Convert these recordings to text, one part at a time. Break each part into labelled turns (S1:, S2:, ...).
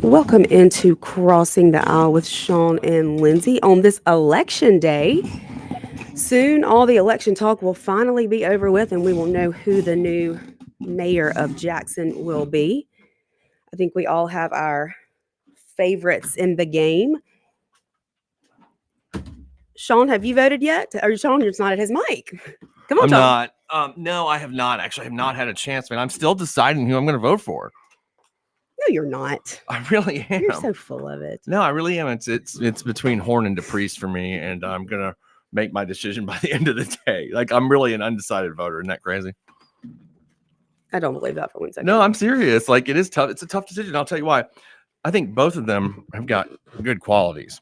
S1: Welcome into Crossing the Aisle with Sean and Lindsay on this election day. Soon, all the election talk will finally be over with, and we will know who the new mayor of Jackson will be. I think we all have our favorites in the game. Sean, have you voted yet? Or Sean, you're just not at his mic. Come on,
S2: I'm
S1: Sean.
S2: not. No, I have not. Actually, I have not had a chance, man. I'm still deciding who I'm going to vote for.
S1: No, you're not.
S2: I really am.
S1: You're so full of it.
S2: No, I really am. It's between Horn and DePriest for me, and I'm gonna make my decision by the end of the day. Like, I'm really an undecided voter. Isn't that crazy?
S1: I don't believe that for 1 second.
S2: No, I'm serious. Like, it is tough. It's a tough decision. I'll tell you why. I think both of them have got good qualities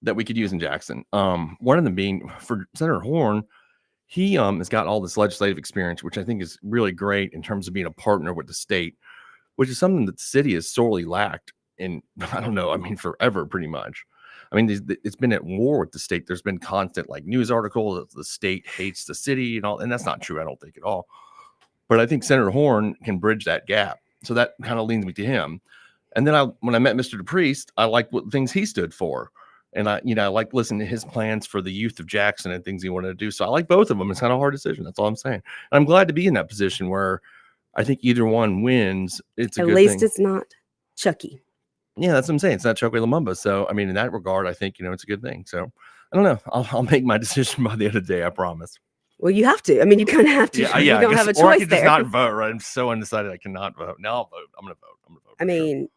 S2: that we could use in Jackson. One of them being for Senator Horn. He has got all this legislative experience, which I think is really great in terms of being a partner with the state, which is something that the city has sorely lacked in, I don't know, I mean, forever, pretty much. I mean, it's been at war with the state. There's been constant like news articles that the state hates the city and all, and that's not true, I don't think at all. But I think Senator Horn can bridge that gap. So that kind of leans me to him. And then when I met Mr. DePriest, I liked what things he stood for. And I like listening to his plans for the youth of Jackson and things he wanted to do. So I like both of them. It's not a hard decision. That's all I'm saying. And I'm glad to be in that position where I think either one wins. It's a
S1: At
S2: good
S1: least
S2: thing.
S1: it's not Chucky.
S2: Yeah, that's what I'm saying. It's not Chocolate Lumumba. So I mean, in that regard, I think it's a good thing. So I don't know. I'll make my decision by the end of the day. I promise.
S1: Well, you have to. I mean, you kind of have to.
S2: Yeah,
S1: You
S2: I
S1: don't
S2: guess,
S1: have a
S2: or I
S1: choice
S2: could
S1: there.
S2: just not vote. Right? I'm so undecided. I cannot vote. Now I'll vote. I'm gonna vote.
S1: I mean,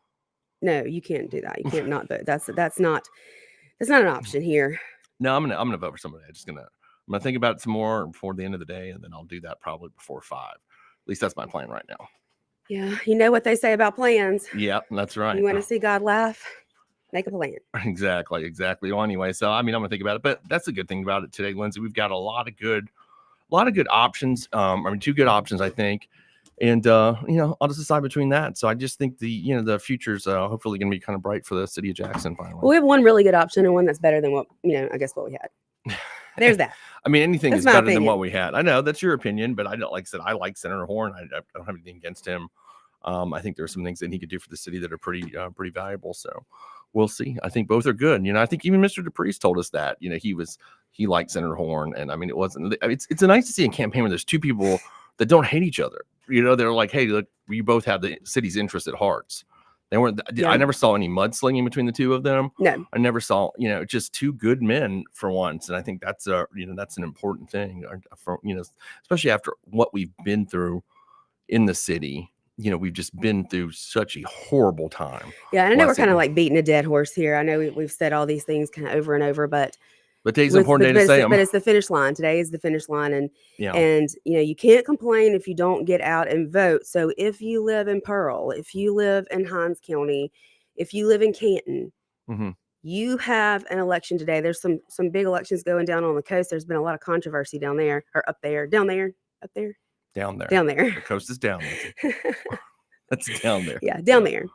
S1: no, you can't do that. You can't not vote. That's not an option here.
S2: No, I'm gonna vote for somebody. I'm gonna think about it some more before the end of the day, and then I'll do that probably before 5. At least that's my plan right now.
S1: Yeah, you know what they say about plans.
S2: Yep, that's right.
S1: You want to see God laugh? Make a plan.
S2: Exactly. Well, anyway, so I mean, I'm gonna think about it, but that's the good thing about it today, Lindsay. We've got a lot of good options. I mean, 2 good options, I think. And I'll just decide between that. So I just think the future's hopefully going to be kind of bright for the city of Jackson finally.
S1: Well, we have one really good option and one that's better than what I guess what we had. There's that.
S2: I mean, anything
S1: That's
S2: is
S1: my
S2: better than
S1: opinion.
S2: what we had. I know that's your opinion, but I don't like I said I like Senator Horn. I don't have anything against him. I think there are some things that he could do for the city that are pretty valuable. So we'll see. I think both are good. I think even Mr. DePriest told us that. He liked Senator Horn, and I mean, it's nice to see a campaign where there's 2 people that don't hate each other. They're like, hey, look, we both have the city's interest at hearts. They weren't.
S1: Yeah.
S2: I never saw any mudslinging between the 2 of them.
S1: No.
S2: I never saw, just 2 good men for once, and I think that's that's an important thing. For especially after what we've been through in the city. We've just been through such a horrible time.
S1: Yeah, and I know we're kind of like beating a dead horse here. I know we've said all these things kind of over and over, but
S2: today's an important day to say them.
S1: But it's the finish line. Today is the finish line, and
S2: Yeah.
S1: and you can't complain if you don't get out and vote. So if you live in Pearl, if you live in Hinds County, if you live in Canton, you have an election today. There's some big elections going down on the coast. There's been a lot of controversy down there or up there, down there.
S2: Down there.
S1: The
S2: coast is down there. That's down there.
S1: Yeah, down there.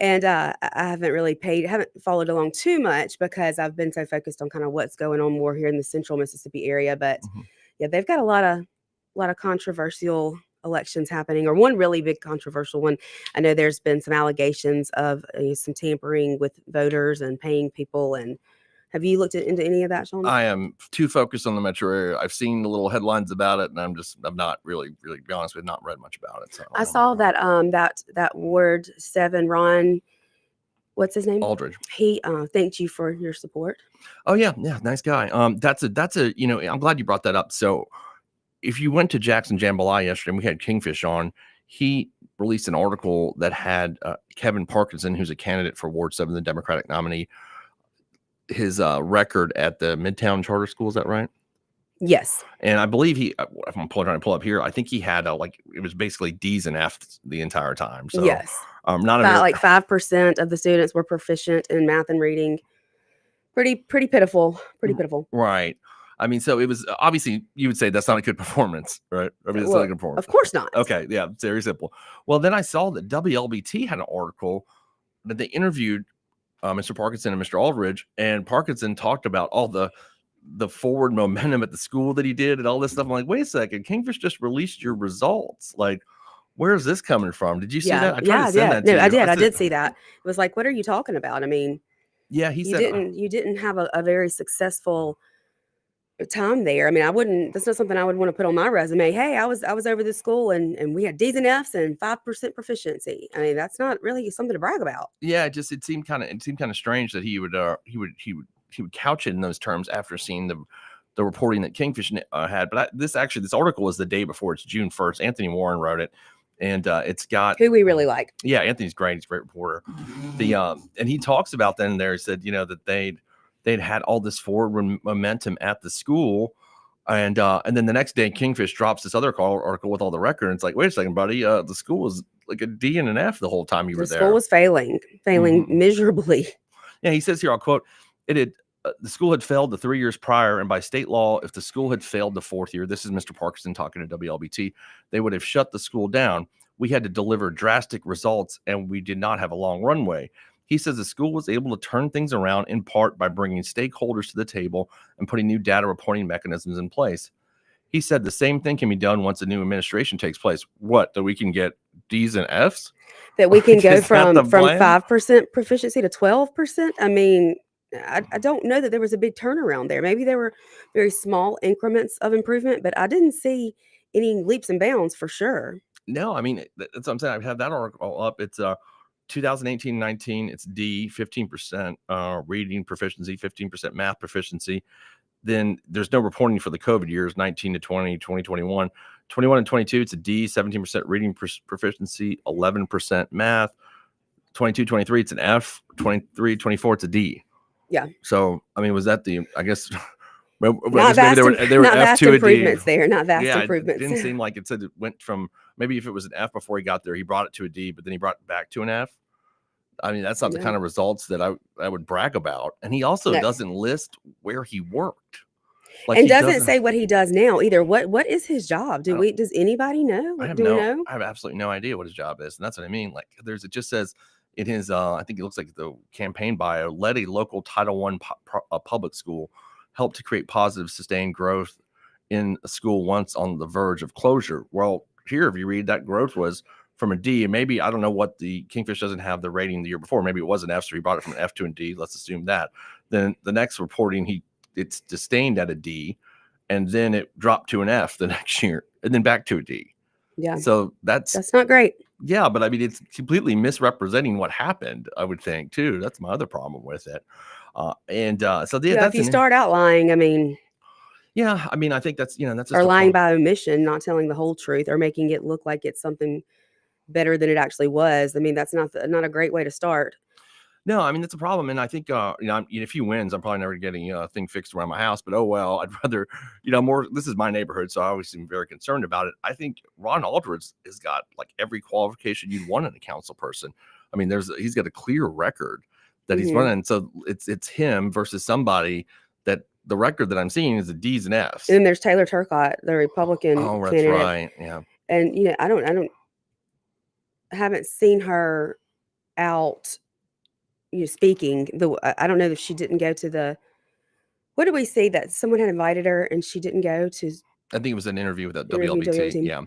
S1: And I haven't followed along too much because I've been so focused on kind of what's going on more here in the central Mississippi area. But yeah, they've got a lot of controversial elections happening, or one really big controversial one. I know there's been some allegations of some tampering with voters and paying people. And have you looked into any of that, Sean?
S2: I am too focused on the metro area. I've seen the little headlines about it, and I'm not really, to be honest with you, not read much about it. So
S1: I saw that that Ward 7 Ron, what's his name?
S2: Aldridge.
S1: He thanked you for your support.
S2: Oh yeah, nice guy. That's a I'm glad you brought that up. So if you went to Jackson Jambalaya yesterday, and we had Kingfish on, he released an article that had Kevin Parkinson, who's a candidate for Ward 7, the Democratic nominee, his record at the Midtown Charter School. Is that right?
S1: Yes.
S2: And I believe if I'm trying to pull up here, I think he had it was basically D's and F's the entire time. So
S1: yes,
S2: not
S1: like 5% of the students were proficient in math and reading. Pretty pitiful.
S2: Right. I mean, so it was obviously you would say that's not a good performance, right? I mean, it's not a good performance.
S1: Of course not.
S2: Okay. Yeah. Very simple. Well, then I saw that WLBT had an article that they interviewed Mr. Parkinson and Mr. Aldridge, and Parkinson talked about all the forward momentum at the school that he did and all this stuff. I'm like, wait a second, Kingfish just released your results. Like, where's this coming from? Did you see
S1: Yeah,
S2: that? I tried
S1: yeah,
S2: to send
S1: yeah.
S2: that to
S1: No, I
S2: you.
S1: did. I
S2: said,
S1: did see that. It was like, what are you talking about? I mean,
S2: yeah, he said,
S1: you didn't have a very successful time there. I mean, I wouldn't. That's not something I would want to put on my resume. Hey, I was over this school and we had D's and F's and 5% proficiency. I mean, that's not really something to brag about.
S2: yeah, it seemed kind of strange that he would couch it in those terms after seeing the reporting that Kingfish had. But this article is the day before. It's June 1st. Anthony Warren wrote it, and it's got
S1: Who we really like.
S2: Yeah, Anthony's great. He's a great reporter. And he talks about then there. He said, that they'd had all this forward momentum at the school. And then the next day, Kingfish drops this other article with all the record. And it's like, wait a second, buddy. The school was like a D and an F the whole time you were there.
S1: The school was failing miserably.
S2: Yeah, he says here, I'll quote, the school had failed the 3 years prior, and by state law, if the school had failed the fourth year, this is Mr. Parkinson talking to WLBT, they would have shut the school down. We had to deliver drastic results, and we did not have a long runway. He says the school was able to turn things around in part by bringing stakeholders to the table and putting new data reporting mechanisms in place. He said the same thing can be done once a new administration takes place. What, that we can get D's and F's?
S1: That we can go from 5% proficiency to 12%? I mean, I don't know that there was a big turnaround there. Maybe there were very small increments of improvement, but I didn't see any leaps and bounds for sure.
S2: No, I mean, that's what I'm saying. I have that article up. It's 2018-19. It's D, 15% reading proficiency, 15% math proficiency. Then there's no reporting for the COVID years, 19 to 20, 2021. 21 and 22, it's a D, 17% reading proficiency, 11% math. 22, 23, it's an F. 23, 24, it's a D.
S1: Yeah.
S2: So, I mean, was that I guess
S1: not vast, they were not F vast to improvements there. Not vast improvements.
S2: It didn't seem like it said it went from, maybe if it was an F before he got there, he brought it to a D, but then he brought it back to an F. I mean, that's not the kind of results that I would brag about. And he also doesn't list where he worked.
S1: Like, and doesn't say what he does now either. What is his job? Does anybody know?
S2: I have absolutely no idea what his job is. And that's what I mean. Like it just says in his, I think it looks like the campaign bio, led a local Title I public school, helped to create positive, sustained growth in a school once on the verge of closure. Well, here, if you read, that growth was from a D, and maybe, I don't know what the Kingfish doesn't have the rating the year before. Maybe it was an F, so he brought it from an F to a D. Let's assume that. Then the next reporting, it's sustained at a D, and then it dropped to an F the next year, and then back to a D.
S1: Yeah.
S2: So that's
S1: not great.
S2: Yeah, but I mean, it's completely misrepresenting what happened, I would think, too. That's my other problem with it. So
S1: if you start out lying, I mean,
S2: yeah, I mean, I think that's just
S1: or lying by omission, not telling the whole truth, or making it look like it's something better than it actually was. I mean, that's not a great way to start.
S2: No, I mean, that's a problem. And I think, if he wins, I'm probably never getting a thing fixed around my house. But, oh, well, I'd rather, more. This is my neighborhood, so I always seem very concerned about it. I think Ron Aldridge has got like every qualification you'd want in a council person. I mean, he's got a clear record that he's running. So it's him versus somebody that the record that I'm seeing is the D's and F's.
S1: And then there's Taylor Turcotte, the Republican candidate.
S2: That's right. Yeah.
S1: And, I haven't seen her out speaking. I don't know if she didn't go to the, what did we see that someone had invited her and she didn't go to?
S2: I think it was an interview with WLBT. Yeah.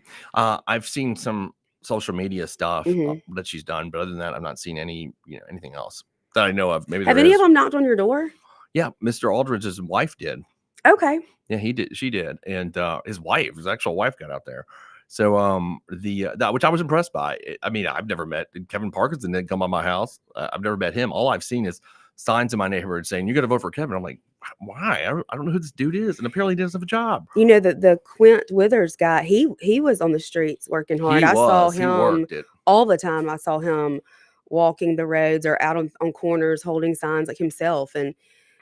S2: I've seen some social media stuff that she's done, but other than that, I've not seen anything else that I know of. Maybe
S1: have any of them knocked on your door?
S2: Yeah. Mr. Aldridge's wife did.
S1: Okay.
S2: Yeah, he did. She did. And his actual wife got out there. So which I was impressed by. I mean, I've never met Kevin Parkinson. Didn't come by my house. I've never met him. All I've seen is signs in my neighborhood saying, "You got to vote for Kevin." I'm like, why? I don't know who this dude is, and apparently he doesn't have a job.
S1: The Quint Withers guy. He was on the streets working hard. I saw him all the time. I saw him walking the roads or out on corners holding signs like himself, and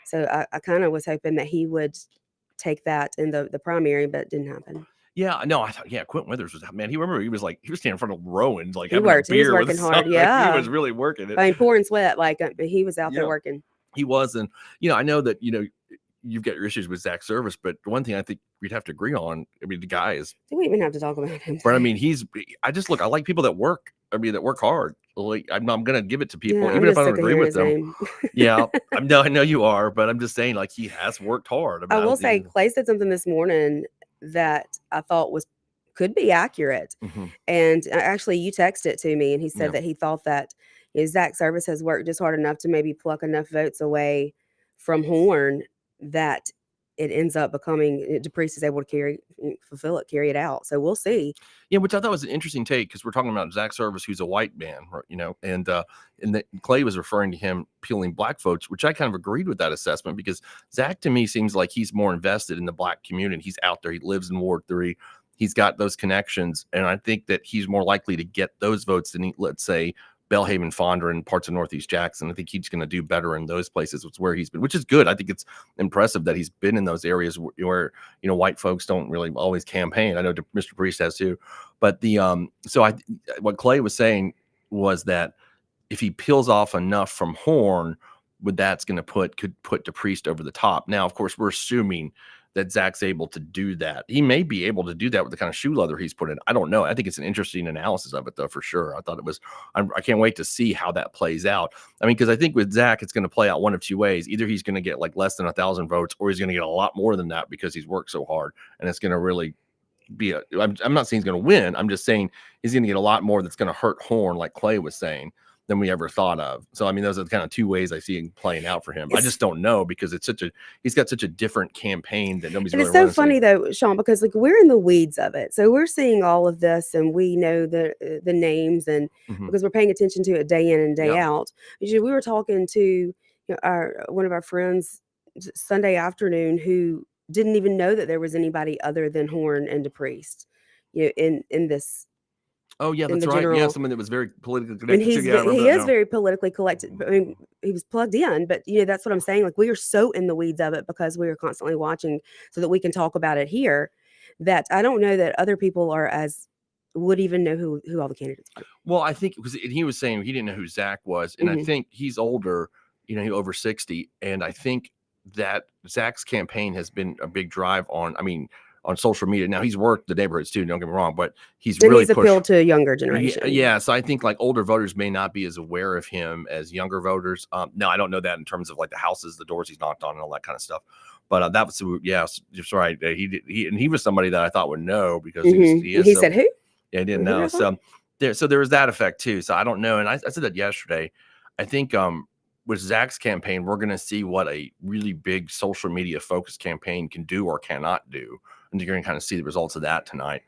S1: so I kind of was hoping that he would take that in the primary, but it didn't happen.
S2: Yeah, no, I thought, Quint Withers was, man, he was standing in front of Rowan, like
S1: he worked. He was working hard. Yeah,
S2: he was really working it.
S1: I mean, pouring sweat, like he was out there working.
S2: He was, and I know that you've got your issues with Zach Service, but the one thing I think we'd have to agree on, I mean, the guy is.
S1: Do we even have to talk about him?
S2: But I mean, I like people that work. I mean, that work hard. Like I'm gonna give it to people, even if I don't agree with them. Yeah, I know you are, but I'm just saying, like, he has worked hard.
S1: I will say, Clay said something this morning that I thought was could be accurate. And actually, you texted it to me, and he said that he thought that Zach Service has worked just hard enough to maybe pluck enough votes away from Horn that it ends up becoming DePriest is able to carry it out. So we'll see.
S2: Yeah, which I thought was an interesting take, because we're talking about Zach Service, who's a white man, and that Clay was referring to him peeling black votes, which I kind of agreed with that assessment, because Zach to me seems like he's more invested in the black community. He's out there. He lives in Ward 3. He's got those connections, and I think that he's more likely to get those votes than, let's say, Belhaven, Fondren, and parts of Northeast Jackson. I think he's going to do better in those places. It's where he's been, which is good. I think it's impressive that he's been in those areas where white folks don't really always campaign. I know Mr. Priest has too, but what Clay was saying was that if he peels off enough from Horn, that's going to put DePriest over the top. Now, of course, we're assuming that Zach's able to do that. He may be able to do that with the kind of shoe leather he's put in. I don't know. I think it's an interesting analysis of it, though, for sure. I thought it was. I can't wait to see how that plays out. I mean, because I think with Zach, it's going to play out one of two ways. Either he's going to get like less than 1,000 votes, or he's going to get a lot more than that because he's worked so hard, and it's going to really be I'm not saying he's going to win. I'm just saying he's going to get a lot more that's going to hurt Horn, like Clay was saying, than we ever thought of. So I mean, those are the kind of two ways I see him playing out for him. I just don't know, because he's got such a different campaign that nobody's really.
S1: It's so funny though, Sean, because like we're in the weeds of it, so we're seeing all of this, and we know the names, and because we're paying attention to it day in and day out. We were talking to one of our friends Sunday afternoon who didn't even know that there was anybody other than Horn and DePriest, in this.
S2: Oh yeah, that's right. General, someone that was very politically connected.
S1: And he is very politically connected. I mean, he was plugged in, but that's what I'm saying. Like, we are so in the weeds of it because we are constantly watching, so that we can talk about it here. That I don't know that other people would even know who all the candidates are.
S2: Well, I think because he was saying he didn't know who Zach was, and I think he's older. He's over 60, and I think that Zach's campaign has been a big drive on social media. Now, he's worked the neighborhoods too, don't get me wrong, but he's
S1: appealed to a younger generation.
S2: Yeah, so I think like older voters may not be as aware of him as younger voters. No, I don't know that in terms of like the houses, the doors he's knocked on, and all that kind of stuff. But that was, just right. He was somebody that I thought would know, because he
S1: said who?
S2: Yeah, I didn't know. So there was that effect too. So I don't know. And I said that yesterday. I think with Zach's campaign, we're going to see what a really big social media focused campaign can do or cannot do. And you're going to kind of see the results of that tonight.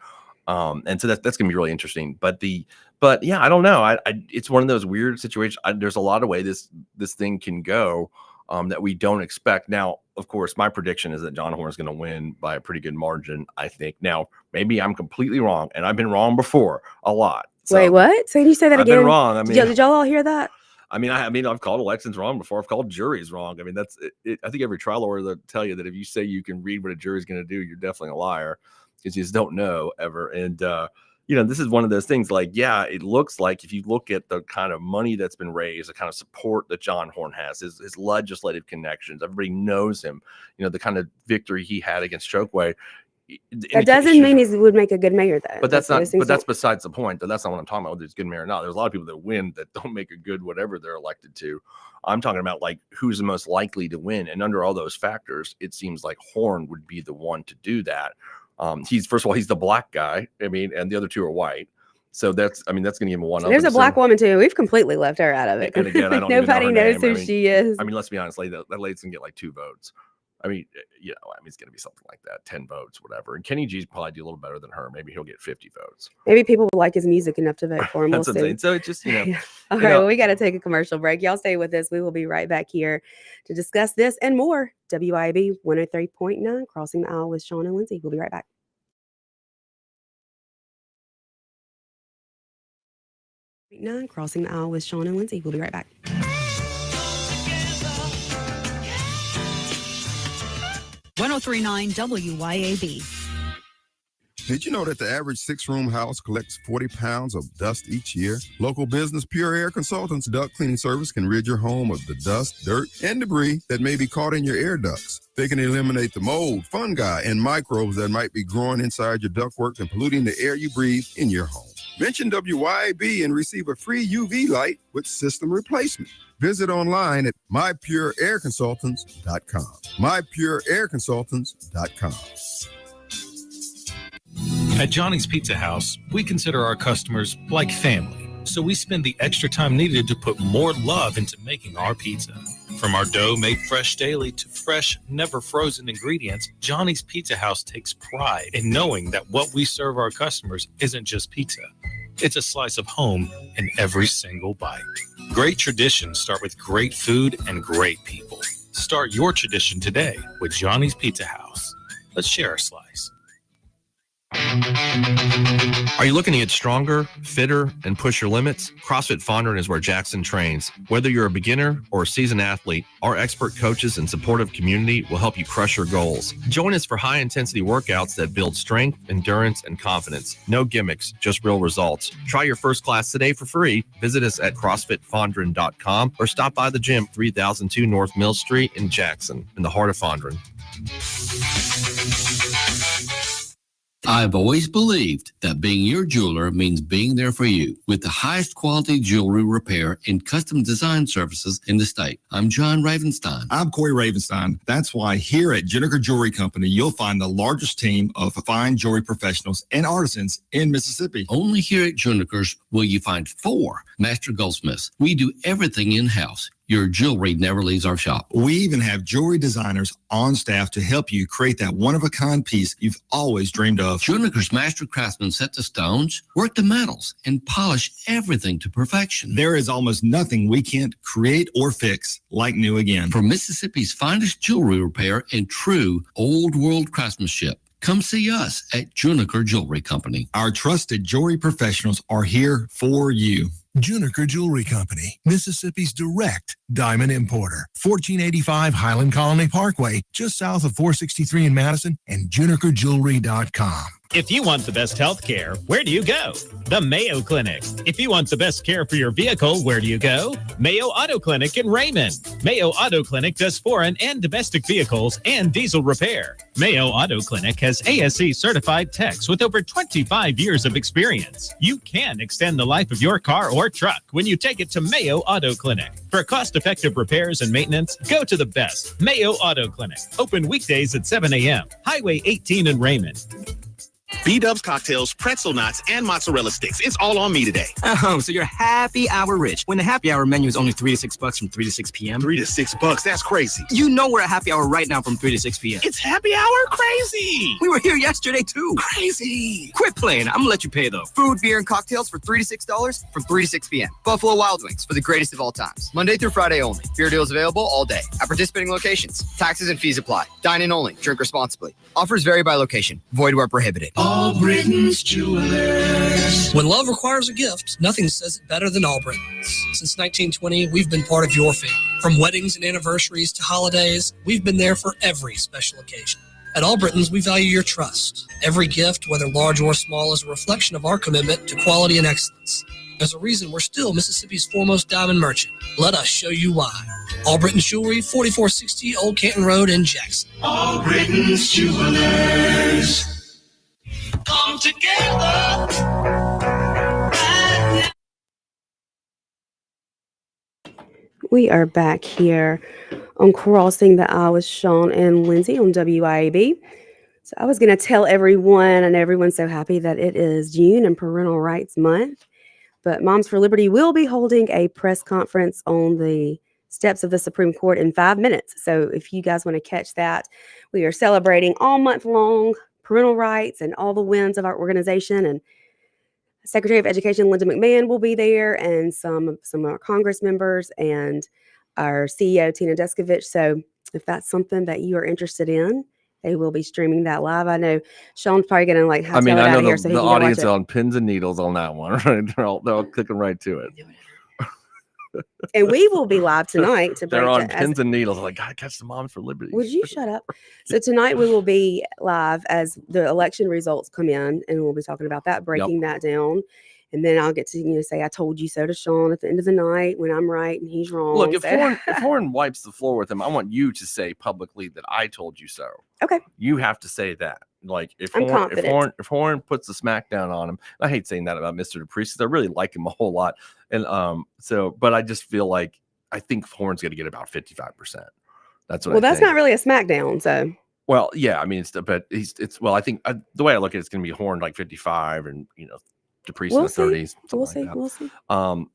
S2: And so that's going to be really interesting. But yeah, I don't know. It's one of those weird situations. There's a lot of ways this thing can go that we don't expect. Now, of course, my prediction is that John Horhn is going to win by a pretty good margin, I think. Now, maybe I'm completely wrong, and I've been wrong before a lot.
S1: So, wait, what? So can you say that again?
S2: I've been wrong. I mean,
S1: did y'all all hear that?
S2: I mean, I've called elections wrong before. I've called juries wrong. I mean, that's it. I think every trial lawyer will tell you that if you say you can read what a jury's going to do, you're definitely a liar, because you just don't know ever. And this is one of those things. Like, yeah, it looks like if you look at the kind of money that's been raised, the kind of support that John Horhn has, his legislative connections, everybody knows him. The kind of victory he had against Chokwe.
S1: That doesn't mean he would make a good mayor, though.
S2: But that's besides the point. Though that's not what I'm talking about, whether he's a good mayor or not. There's a lot of people that win that don't make a good whatever they're elected to. I'm talking about like who's the most likely to win, and under all those factors, it seems like Horn would be the one to do that. He's first of all, he's the black guy. I mean, and the other two are white. So that's going to give him one.
S1: There's a black woman too. We've completely left her out of it.
S2: And again, I don't
S1: nobody knows who she is.
S2: I mean, let's be honest, that lady's gonna get like 2 votes. I mean, it's going to be something like that, 10 votes, whatever. And Kenny G's probably do a little better than her. Maybe he'll get 50 votes.
S1: Maybe people will like his music enough to vote for him.
S2: That's insane. So it's just,
S1: Yeah. All right, well, we got to take a commercial break. Y'all stay with us. We will be right back here to discuss this and more. WIB 103.9, Crossing the Aisle with Sean and Lindsay. We'll be right back. Crossing the Aisle with Sean and Lindsay. We'll be right back.
S3: 103.9 WYAB.
S4: Did you know that the average 6-room house collects 40 pounds of dust each year? Local business Pure Air Consultants duct cleaning service can rid your home of the dust, dirt, and debris that may be caught in your air ducts. They can eliminate the mold, fungi, and microbes that might be growing inside your ductwork and polluting the air you breathe in your home. Mention WYAB and receive a free UV light with system replacement. Visit online at mypureairconsultants.com. mypureairconsultants.com.
S5: At Johnny's Pizza House, we consider our customers like family, so we spend the extra time needed to put more love into making our pizza. From our dough made fresh daily to fresh, never frozen ingredients, Johnny's Pizza House takes pride in knowing that what we serve our customers isn't just pizza. It's a slice of home in every single bite. Great traditions start with great food and great people. Start your tradition today with Johnny's Pizza House. Let's share a slice.
S2: Are you looking to get stronger, fitter, and push your limits? CrossFit Fondren is where Jackson trains. Whether you're a beginner or a seasoned athlete, our expert coaches and supportive community will help you crush your goals. Join us for high-intensity workouts that build strength, endurance, and confidence. No gimmicks, just real results. Try your first class today for free. Visit us at CrossFitFondren.com or stop by the gym 3002 North Mill Street in Jackson, in the heart of Fondren.
S6: I've always believed that being your jeweler means being there for you with the highest quality jewelry repair and custom design services in the state. I'm John Ravenstein.
S7: I'm Corey Ravenstein. That's why here at Juniker Jewelry Company, you'll find the largest team of fine jewelry professionals and artisans in Mississippi.
S6: Only here at Juniker's will you find 4 master goldsmiths. We do everything in-house. Your jewelry never leaves our shop.
S7: We even have jewelry designers on staff to help you create that one-of-a-kind piece you've always dreamed of.
S6: Juniker's master craftsmen set the stones, work the metals, and polish everything to perfection.
S7: There is almost nothing we can't create or fix like new again.
S6: For Mississippi's finest jewelry repair and true old-world craftsmanship, come see us at Juniker Jewelry Company.
S7: Our trusted jewelry professionals are here for you.
S8: Juniker Jewelry Company, Mississippi's direct diamond importer. 1485 Highland Colony Parkway, just south of 463 in Madison, and JunikerJewelry.com.
S9: If you want the best health care, where do you go? The Mayo Clinic. If you want the best care for your vehicle, where do you go? Mayo Auto Clinic in Raymond. Mayo Auto Clinic does foreign and domestic vehicles and diesel repair. Mayo Auto Clinic has ASE certified techs with over 25 years of experience. You can extend the life of your car or truck when you take it to Mayo Auto Clinic. For cost-effective repairs and maintenance, go to the best, Mayo Auto Clinic. Open weekdays at 7 a.m. Highway 18 in Raymond.
S10: B-Dubs cocktails, pretzel knots, and mozzarella sticks. It's all on me today.
S11: Oh, so you're happy hour rich when the happy hour menu is only $3 to $6 from 3 to 6 p.m.
S10: $3 to $6, that's crazy.
S11: You know we're at happy hour right now from 3 to 6 p.m.
S10: It's happy hour crazy.
S11: We were here yesterday too.
S10: Crazy.
S11: Quit playing. I'm gonna let you pay though.
S12: Food, beer, and cocktails for $3 to $6 from 3 to 6 p.m. Buffalo Wild Wings for the greatest of all times. Monday through Friday only. Beer deals available all day at participating locations. Taxes and fees apply. Dine in only. Drink responsibly. Offers vary by location. Void where prohibited.
S13: All Britain's Jewelers. When love requires a gift, nothing says it better than All Britons. Since 1920, we've been part of your family. From weddings and anniversaries to holidays, we've been there for every special occasion. At All Britons, we value your trust. Every gift, whether large or small, is a reflection of our commitment to quality and excellence. There's a reason we're still Mississippi's foremost diamond merchant. Let us show you why. All Britons Jewelry, 4460 Old Canton Road in Jackson.
S14: All Britons Jewelers. Come together right now.
S1: We are back here on Crossing the Aisle with Sean and Lindsay on WIAB. So I was going to tell everyone, and everyone's so happy that it is June and Parental Rights Month, but Moms for Liberty will be holding a press conference on the steps of the Supreme Court in 5 minutes. So if you guys want to catch that, we are celebrating all month long parental rights and all the wins of our organization, and Secretary of Education Linda McMahon will be there, and some of our Congress members and our CEO Tina Descovich. So if that's something that you are interested in, they will be streaming that live. I know Sean's probably going to like have to get out of here so he
S2: the
S1: can
S2: audience
S1: watch
S2: is
S1: it.
S2: on pins and needles on that one. Right? They're all clicking right to it.
S1: And we will be live tonight to break
S2: They're on
S1: it
S2: pins and needles. Like, gotta catch the Moms for Liberty.
S1: Would you shut up? So tonight we will be live as the election results come in, and we'll be talking about that, breaking that down. And then I'll get to say I told you so to Sean at the end of the night when I'm right and he's wrong.
S2: Look, if Horn wipes the floor with him, I want you to say publicly that I told you so.
S1: Okay.
S2: You have to say that. Like if
S1: I'm confident.
S2: If Horn puts the smackdown on him, I hate saying that about Mr. Dupree because I really like him a whole lot. And but I just feel like I think Horn's going to get about 55%. That's what.
S1: Well, that's not really a smackdown. So
S2: Well, yeah, I mean, it's well, I think the way I look at it's going to be Horn like 55 and, DePriest in
S1: We'll
S2: the
S1: see.
S2: 30s,
S1: We'll
S2: something
S1: see.
S2: like
S1: We'll see.
S2: that.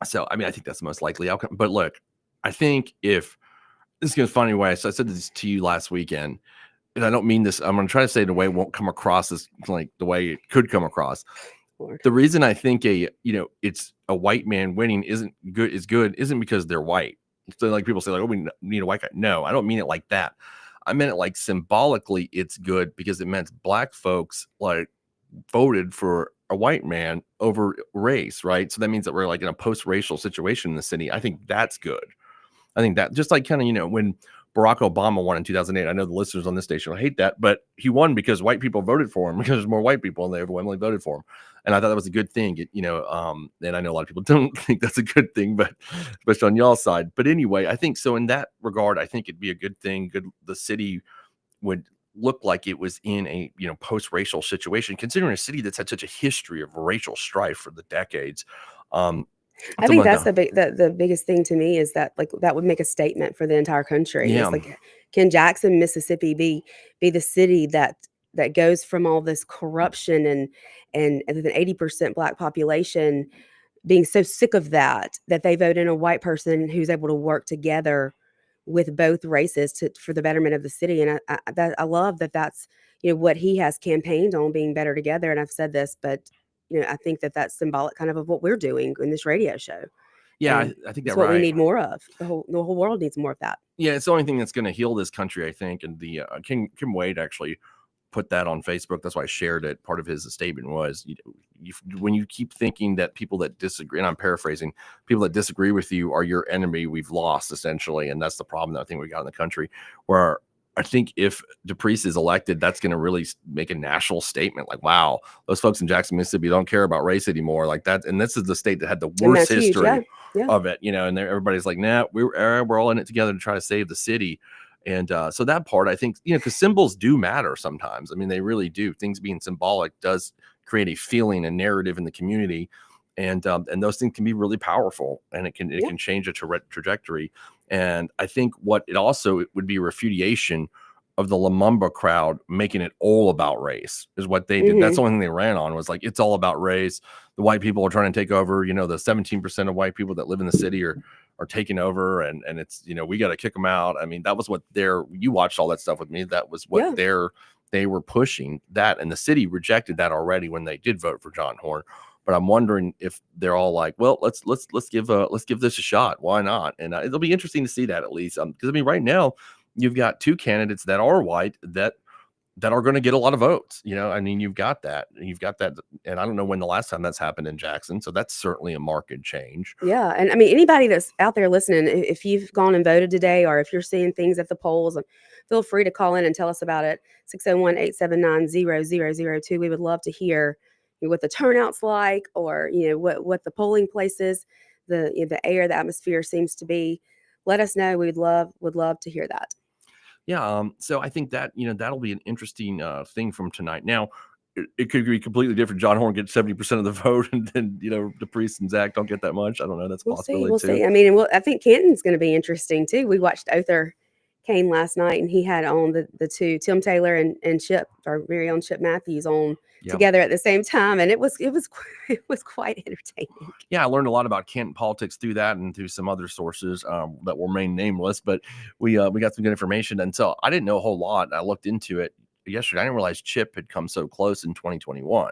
S2: So, I mean, I think that's the most likely outcome. But look, I think if this is a funny way, so I said this to you last weekend, and I don't mean this, I'm going to try to say it in a way it won't come across as like the way it could come across.
S1: Lord.
S2: The reason I think it's a white man winning isn't because they're white. So like people say like, oh, we need a white guy. No, I don't mean it like that. I meant it like symbolically it's good because it meant black folks like voted for a white man over race, right? So that means that we're like in a post-racial situation in the city. I think that's good. I think that just like kind of, when Barack Obama won in 2008, I know the listeners on this station will hate that, but he won because white people voted for him because there's more white people and they overwhelmingly voted for him. And I thought that was a good thing, and I know a lot of people don't think that's a good thing, but especially on y'all's side. But anyway, I think so in that regard, I think it'd be a good thing. The city would look like it was in a post-racial situation, considering a city that's had such a history of racial strife for the decades.
S1: I think that's the biggest thing to me is that like that would make a statement for the entire country.
S2: Yeah.
S1: It's like, can Jackson, Mississippi be the city that goes from all this corruption and an 80% black population being so sick of that they vote in a white person who's able to work together with both races for the betterment of the city. And I love that that's what he has campaigned on, being better together. And I've said this, but I think that that's symbolic kind of what we're doing in this radio show.
S2: Yeah,
S1: And
S2: I think
S1: it's
S2: that's
S1: what
S2: right.
S1: we need more of. The whole world needs more of that.
S2: Yeah, it's the only thing that's going to heal this country, I think. And the Kim Wade actually put that on Facebook. That's why I shared it. Part of his statement was, when you keep thinking that people that disagree, and I'm paraphrasing, people that disagree with you are your enemy, we've lost essentially. And that's the problem that I think we got in the country, where I think if DePriest is elected, that's going to really make a national statement. Like, wow, those folks in Jackson, Mississippi don't care about race anymore. Like that. And this is the state that had the worst history of it, and everybody's like, nah, we're all in it together to try to save the city. And so that part, I think, because symbols do matter sometimes. I mean, they really do. Things being symbolic does create a feeling, a narrative in the community. And those things can be really powerful, and it can change a trajectory. And I think it would be a refutation of the Lumumba crowd making it all about race is what they did. That's the only thing they ran on, was like, it's all about race. The white people are trying to take over, the 17% of white people that live in the city are taking over. And it's, we got to kick them out. I mean, that was what you watched all that stuff with me. That was what they were pushing that. And the city rejected that already when they did vote for John Horhn. But I'm wondering if they're all like, well, let's give this a shot. Why not? And it'll be interesting to see that, at least. Because I mean, right now you've got two candidates that are white that are going to get a lot of votes. I mean, you've got that, and I don't know when the last time that's happened in Jackson. So that's certainly a marked change.
S1: Yeah, and I mean, anybody that's out there listening, if you've gone and voted today, or if you're seeing things at the polls, feel free to call in and tell us about it. 601-879-0002. We would love to hear what the turnout's like, or what the polling places, the air, the atmosphere seems to be. Let us know. Would love to hear that.
S2: Yeah. So I think that that'll be an interesting thing from tonight. Now, it could be completely different. John Horhn gets 70% of the vote, and then DePriest and Zach don't get that much. I don't know. That's a possibility.
S1: We'll see. I mean, I think Canton's going to be interesting too. We watched Other Kane last night, and he had on the two, Tim Taylor and Chip, our very own Chip Matthews, on together at the same time, and it was quite entertaining.
S2: Yeah, I learned a lot about Canton politics through that and through some other sources that will remain nameless, but we got some good information. And so I didn't know a whole lot. I looked into it yesterday. I didn't realize Chip had come so close in 2021.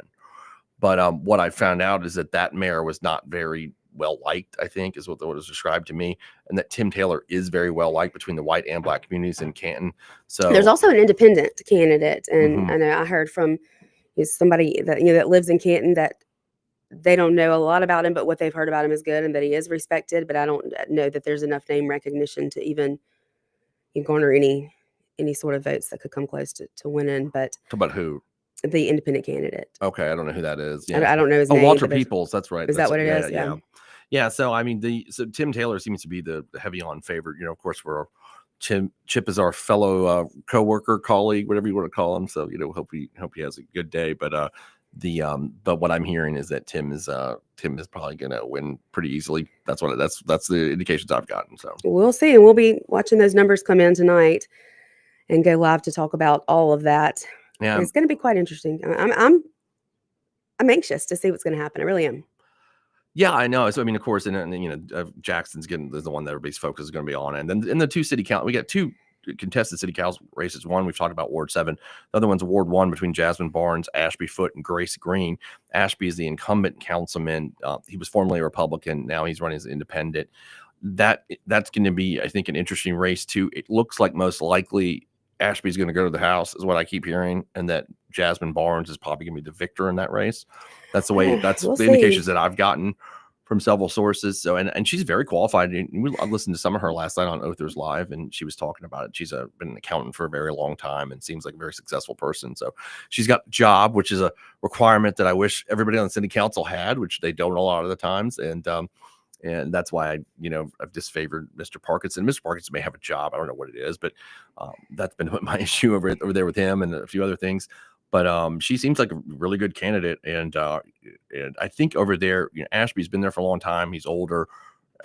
S2: But what I found out is that mayor was not very well liked, I think, is what was described to me, and that Tim Taylor is very well liked between the white and black communities in Canton. So
S1: there's also an independent candidate, and I know I heard from somebody that that lives in Canton that they don't know a lot about him, but what they've heard about him is good and that he is respected. But I don't know that there's enough name recognition to even garner any sort of votes that could come close to winning. But
S2: talk about who?
S1: The independent candidate.
S2: Okay, I don't know who that is. Yeah.
S1: I don't know his name.
S2: Walter Peoples. That's right.
S1: Is that what it is?
S2: Yeah. So I mean, so Tim Taylor seems to be the heavy on favorite. Of course, Chip is our fellow coworker, colleague, whatever you want to call him. So hope he has a good day. But but what I'm hearing is that Tim is probably going to win pretty easily. That's the indications I've gotten. So
S1: we'll see, and we'll be watching those numbers come in tonight. and go live to talk about all of that.
S2: Yeah.
S1: It's going to be quite interesting. I'm anxious to see what's going to happen. I really am.
S2: Yeah, I know. So, I mean, of course, Jackson's getting the one that everybody's focus is going to be on. And then in the two city council, we got two contested city council races. One, we've talked about Ward 7. The other one's Ward 1 between Jasmine Barnes, Ashby Foote, and Grace Green. Ashby is the incumbent councilman. He was formerly a Republican. Now he's running as an independent. That's going to be, I think, an interesting race, too. It looks like most likely Ashby's going to go to the House, is what I keep hearing, and that Jasmine Barnes is probably going to be the victor in that race. That's the way. That's
S1: We'll
S2: the
S1: see.
S2: indications that I've gotten from several sources. So, and she's very qualified. I listened to some of her last night on Others Live, and she was talking about it. She's been an accountant for a very long time and seems like a very successful person. So she's got a job, which is a requirement that I wish everybody on the city council had, which they don't a lot of the times. And that's why I've disfavored Mr. Parkinson. Mr. Parkinson may have a job. I don't know what it is, but that's been my issue over there with him and a few other things. But she seems like a really good candidate, and I think over there, Ashby's been there for a long time. He's older.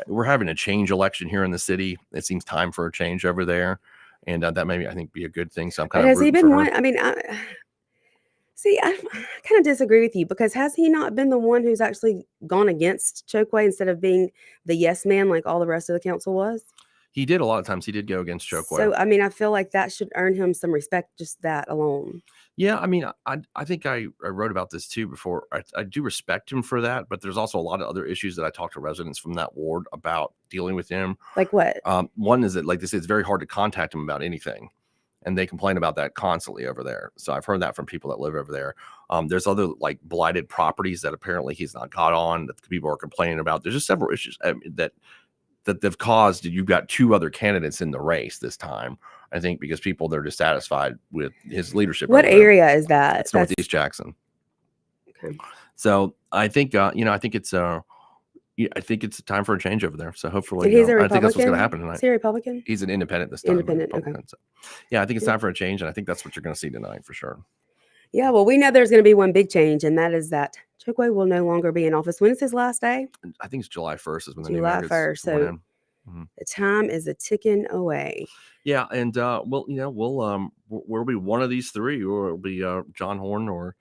S2: We're having a change election here in the city. It seems time for a change over there, and that may, I think, be a good thing. So I'm kind of.
S1: Has he
S2: rooting
S1: been
S2: for
S1: one?
S2: her.
S1: I mean, I kind of disagree with you, because has he not been the one who's actually gone against Chokwe instead of being the yes man like all the rest of the council was?
S2: He did a lot of times. He did go against Chokwe.
S1: So, I mean, I feel like that should earn him some respect, just that alone.
S2: Yeah, I mean, I think I wrote about this too before. I do respect him for that, but there's also a lot of other issues that I talked to residents from that ward about dealing with him.
S1: Like what?
S2: One is that, like they say, it's very hard to contact him about anything, and they complain about that constantly over there. So I've heard that from people that live over there. There's other like blighted properties that apparently he's not got on that people are complaining about. There's just several issues that they've caused. You've got two other candidates in the race this time, I think, because they're dissatisfied with his leadership.
S1: What area is that?
S2: It's Northeast Jackson.
S1: Okay.
S2: So I think I think it's time for a change over there. So hopefully,
S1: And he's a
S2: I think that's what's going
S1: Republican?
S2: to happen tonight.
S1: Is he a Republican?
S2: He's an independent this time.
S1: Independent, okay.
S2: Republican. So, yeah, I think it's time for a change, and I think that's what you're going to see tonight for sure.
S1: Yeah, well, we know there's going to be one big change, and that is that Chokwe will no longer be in office. When is his last day?
S2: I think it's July 1st is when the new
S1: July
S2: mayor
S1: 1st.
S2: gets sworn
S1: So
S2: in.
S1: the time is a ticking away.
S2: Yeah, and we'll be one of these three, or it'll be John Horn or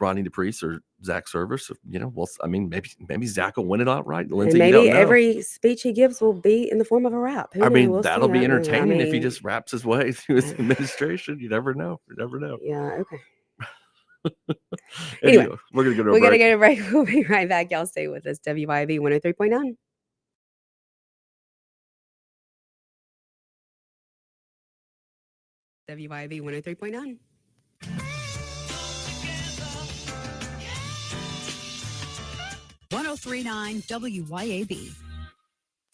S2: Rodney DePriest or Zach Service. Maybe Zach will win it outright. Lindsay,
S1: And
S2: you don't
S1: maybe
S2: know.
S1: every speech he gives will be in the form of a rap. Who knows? We'll see.
S2: That'll be
S1: I don't know.
S2: entertaining if he
S1: mean,
S2: just raps his way through his administration. You never know.
S1: Yeah, okay.
S2: Anyway,
S1: Anyway,
S2: we're gonna go to a
S1: we got to
S2: break.
S1: get a break. We'll be right back. Y'all stay with us. WYB 103.9. WYB 103.9.
S3: WYAB.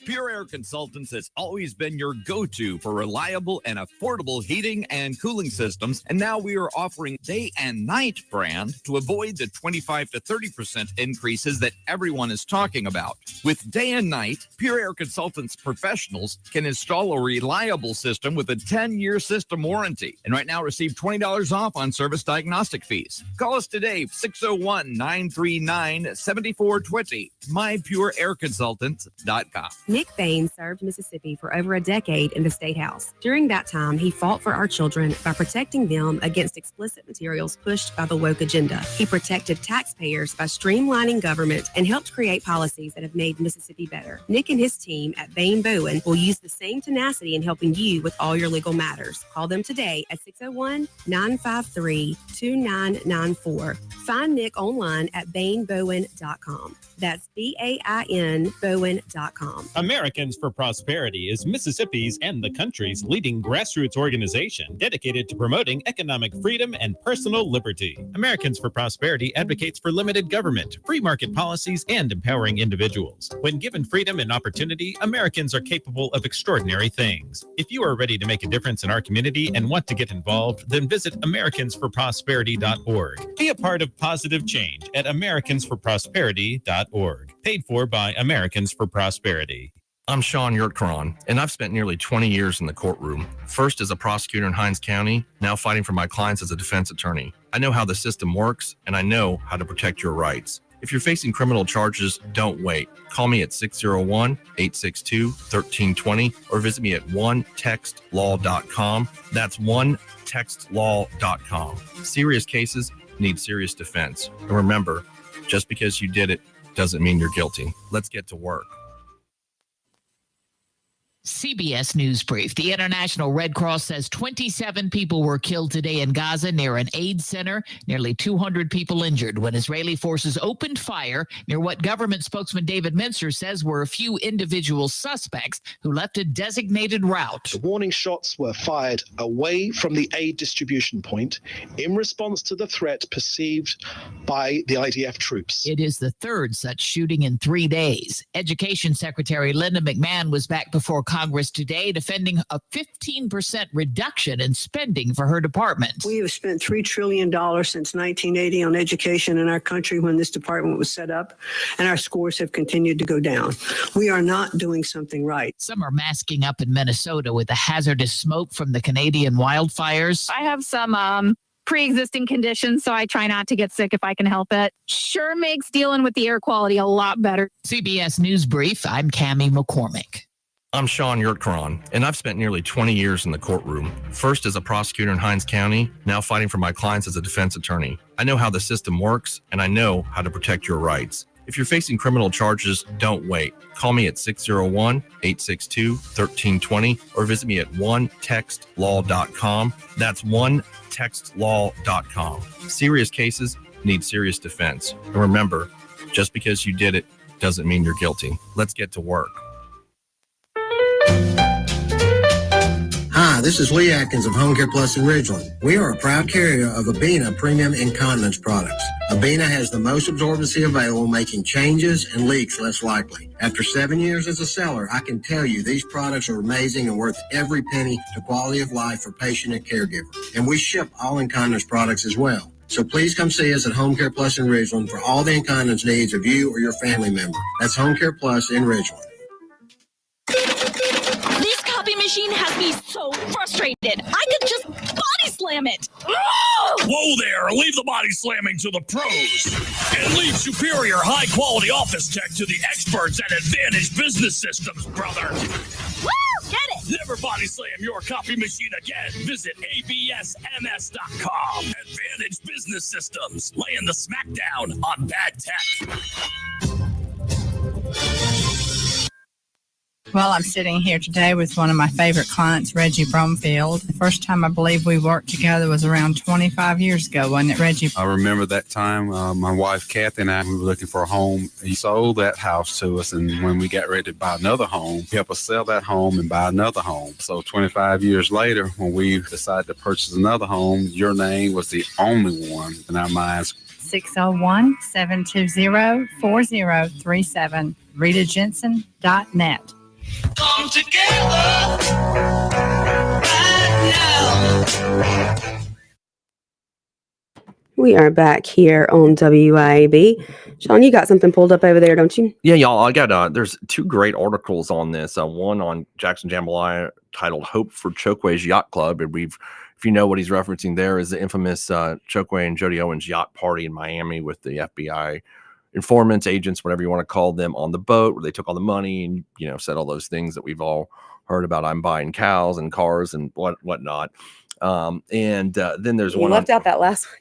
S15: Pure Air Consultants has always been your go-to for reliable and affordable heating and cooling systems, and now we are offering Day and Night brand to avoid the 25 to 30% increases that everyone is talking about. With Day and Night, Pure Air Consultants professionals can install a reliable system with a 10-year system warranty, and right now receive $20 off on service diagnostic fees. Call us today, 601-939-7420, mypureairconsultants.com.
S16: Nick Bain served Mississippi for over a decade in the State House. During that time, he fought for our children by protecting them against explicit materials pushed by the woke agenda. He protected taxpayers by streamlining government and helped create policies that have made Mississippi better. Nick and his team at Bain Bowen will use the same tenacity in helping you with all your legal matters. Call them today at 601-953-2994. Find Nick online at bainbowen.com. That's BAIN Bowen.com.
S9: Americans for Prosperity is Mississippi's and the country's leading grassroots organization dedicated to promoting economic freedom and personal liberty. Americans for Prosperity advocates for limited government, free market policies, and empowering individuals. When given freedom and opportunity, Americans are capable of extraordinary things. If you are ready to make a difference in our community and want to get involved, then visit americansforprosperity.org. Be a part of positive change at americansforprosperity.org. Paid for by Americans for Prosperity.
S2: I'm Sean Yurtkron, and I've spent nearly 20 years in the courtroom, first as a prosecutor in Hinds County, now fighting for my clients as a defense attorney. I know how the system works, and I know how to protect your rights. If you're facing criminal charges, don't wait. Call me at 601-862-1320 or visit me at onetextlaw.com. That's onetextlaw.com. Serious cases need serious defense. And remember, just because you did it doesn't mean you're guilty. Let's get to work.
S17: CBS News Brief. The International Red Cross says 27 people were killed today in Gaza near an aid center. Nearly 200 people injured when Israeli forces opened fire near what government spokesman David Minster says were a few individual suspects who left a designated route.
S18: The warning shots were fired away from the aid distribution point in response to the threat perceived by the IDF troops.
S17: It is the third such shooting in 3 days. Education Secretary Linda McMahon was back before Congress today defending a 15% reduction in spending for her department.
S19: We have spent $3 trillion since 1980 on education in our country when this department was set up, and our scores have continued to go down. We are not doing something right.
S17: Some are masking up in Minnesota with the hazardous smoke from the Canadian wildfires.
S20: I have some pre-existing conditions, so I try not to get sick if I can help it. Sure makes dealing with the air quality a lot better.
S17: CBS News Brief, I'm Cammie McCormick.
S2: I'm Sean Yurtkaran, and I've spent nearly 20 years in the courtroom, first as a prosecutor in Hinds County, now fighting for my clients as a defense attorney. I know how the system works, and I know how to protect your rights. If you're facing criminal charges, don't wait. Call me at 601-862-1320 or visit me at onetextlaw.com. That's onetextlaw.com. Serious cases need serious defense. And remember, just because you did it doesn't mean you're guilty. Let's get to work.
S21: Hi, this is Lee Atkins of Home Care Plus in Ridgeland. We are a proud carrier of Abena Premium Incontinence products. Abena has the most absorbency available, making changes and leaks less likely. After 7 years as a seller, I can tell you these products are amazing and worth every penny to quality of life for patient and caregiver. And we ship all incontinence products as well. So please come see us at Home Care Plus in Ridgeland for all the incontinence needs of you or your family member. That's Home Care Plus in Ridgeland.
S22: This copy machine has me so frustrated. I could just body slam it.
S23: Whoa there, leave the body slamming to the pros and leave superior high quality office tech to the experts at Advantage Business Systems, brother.
S22: Woo! Get it!
S23: Never body slam your copy machine again. Visit absms.com. Advantage Business Systems, laying the smackdown on bad tech.
S24: Well, I'm sitting here today with one of my favorite clients, Reggie Brumfield. The first time I believe we worked together was around 25 years ago, wasn't it, Reggie?
S25: I remember that time. My wife, Kathy, and I, we were looking for a home. He sold that house to us, and when we got ready to buy another home, he helped us sell that home and buy another home. So 25 years later, when we decided to purchase another home, your name was the only one in our minds.
S24: 601-720-4037, RitaJensen.net.
S14: Come together right now.
S1: We are back here on WIAB. Sean, you got something pulled up over there, don't you?
S2: Yeah, y'all. I got there's two great articles on this. One on Jackson Jambalaya titled "Hope for Chokwe's Yacht Club," and if you know what he's referencing there, is the infamous Chokwe and Jody Owens yacht party in Miami with the FBI informants, agents, whatever you want to call them, on the boat where they took all the money and said all those things that we've all heard about. I'm buying cows and cars and whatnot. Then there's one.
S1: You left out that last one.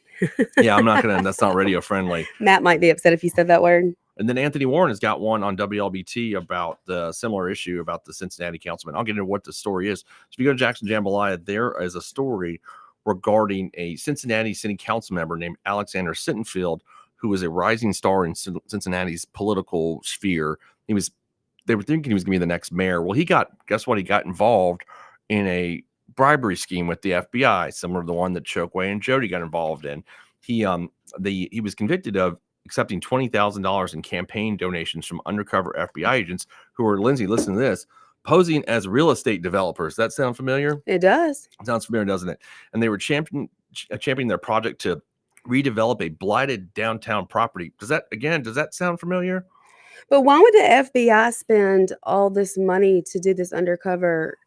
S2: Yeah, I'm not gonna. That's not radio friendly.
S1: Matt might be upset if you said that word.
S2: And then Anthony Warren has got one on WLBT about the similar issue about the Cincinnati councilman. I'll get into what the story is. So if you go to Jackson Jambalaya, there is a story regarding a Cincinnati city council member named Alexander Sittenfield, who was a rising star in Cincinnati's political sphere. They were thinking he was going to be the next mayor. Well, guess what? He got involved in a bribery scheme with the FBI, similar to the one that Chokwe and Jody got involved in. He was convicted of accepting $20,000 in campaign donations from undercover FBI agents who were, Lindsay, listen to this, posing as real estate developers. That sound familiar?
S1: It does.
S2: It sounds familiar, doesn't it? And they were championing their project to redevelop a blighted downtown property. Does that sound familiar?
S1: But why would the FBI spend all this money to do this undercover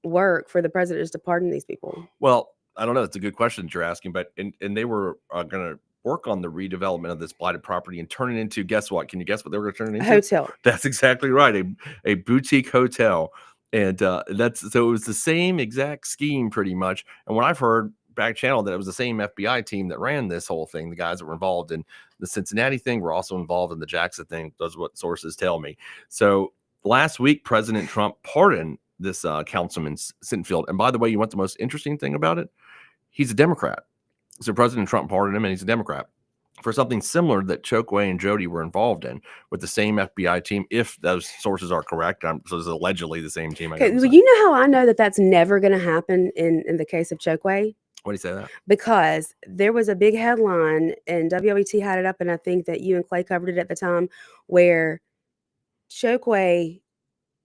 S1: work for the president just to pardon these people?
S2: Well, I don't know. That's a good question that you're asking, but and they were going to work on the redevelopment of this blighted property and turn it into, guess what? Can you guess what they were going to turn it into?
S1: A hotel.
S2: That's exactly right. A boutique hotel. And so it was the same exact scheme pretty much. And when I've heard back channel that it was the same FBI team that ran this whole thing, the guys that were involved in the Cincinnati thing were also involved in the Jackson thing. That's what sources tell me. So last week, President Trump pardoned this councilman Sittenfield. And by the way, you want the most interesting thing about it? He's a Democrat. So President Trump pardoned him, and he's a Democrat for something similar that Chokwe and Jody were involved in with the same FBI team, if those sources are correct. So it's allegedly the same team.
S1: Okay, well, you know how I know that that's never going to happen in the case of Chokwe?
S2: Why do you say that?
S1: Because there was a big headline, and WWT had it up, and I think that you and Clay covered it at the time, where Chokwe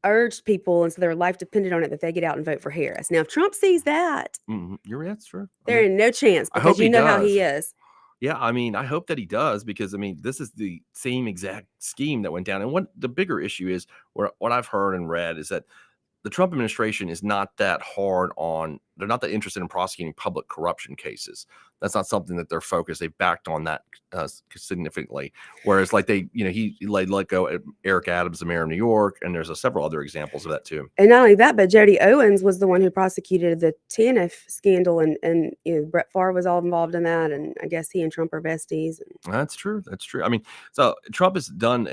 S1: urged people, and so their life depended on it, that they get out and vote for Harris. Now, if Trump sees that,
S2: that's true.
S1: There ain't no chance, because you know how he is.
S2: Yeah, I mean, I hope that he does, because, I mean, this is the same exact scheme that went down. And what the bigger issue is, what I've heard and read, is that the Trump administration is not that hard on, they're not that interested in prosecuting public corruption cases. That's not something that they're focused. They backed on that significantly. Whereas like he let go Eric Adams, the mayor of New York, and there's several other examples of that too.
S1: And not only that, but Jody Owens was the one who prosecuted the TANF scandal, and Brett Favre was all involved in that. And I guess he and Trump are besties.
S2: That's true. That's true. I mean, so Trump has done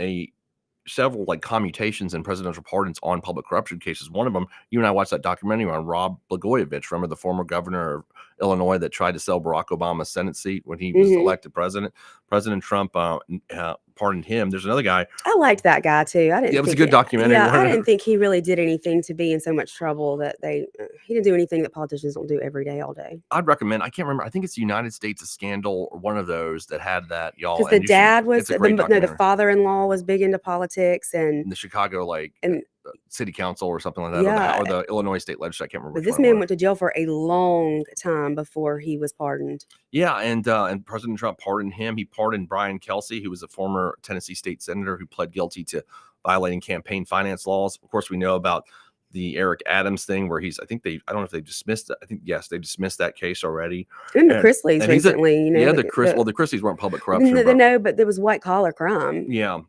S2: several like commutations and presidential pardons on public corruption cases. One of them, you and I watched that documentary on Rod Blagojevich, remember the former governor of Illinois that tried to sell Barack Obama's Senate seat when he was elected president. President Trump pardoned him. There's another guy.
S1: I liked that guy too. I didn't.
S2: Yeah, it was a good documentary.
S1: Yeah, I didn't think he really did anything to be in so much trouble that he didn't do anything that politicians don't do every day, all day.
S2: I'd recommend. I can't remember. I think it's United States a Scandal or one of those that had that, y'all.
S1: Because the dad was the father-in-law was big into politics, and
S2: the Chicago city council or something like that,
S1: yeah,
S2: or the Illinois state legislature. I can't remember.
S1: But this man went to jail for a long time before he was pardoned.
S2: Yeah, and President Trump pardoned him. He pardoned Brian Kelsey, who was a former Tennessee state senator who pled guilty to violating campaign finance laws. Of course, we know about the Eric Adams thing, where I don't know if they dismissed it. I think, yes, they dismissed that case already.
S1: And the Chrisleys recently,
S2: the Chrisleys weren't public corruption.
S1: No, but there was white collar crime.
S2: Yeah.